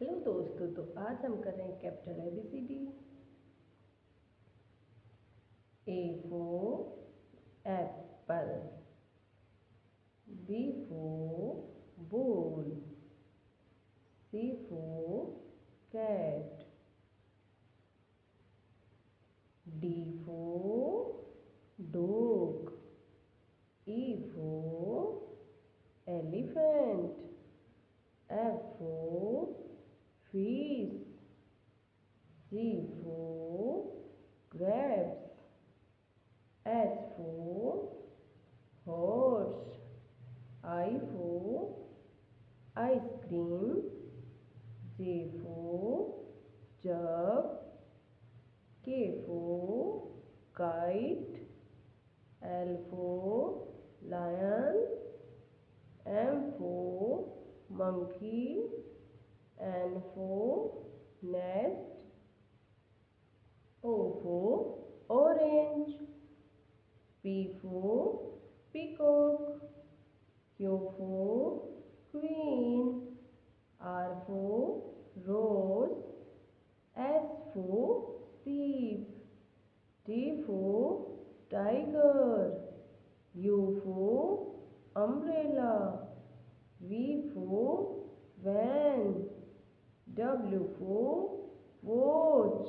Hello दोस्तों, तो आज हम कर रहे हैं capital ABCD। A for apple, B for bull, C for cat, D for dog, E for elephant, F for fish, G for grapes, H for horse, I for ice cream, J for jug, K for kite, L for lion, M for monkey, N for nest, O for orange, P for peacock, Q for queen, R for rose, S for sheep, T for tiger, U for umbrella, V for van, W for watch,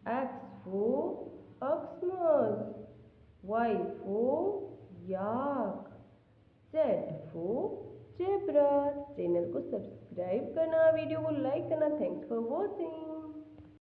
X for Xmas, Y for yak, Z for zebra। Channel को subscribe करना, video को like करना। Thanks for watching.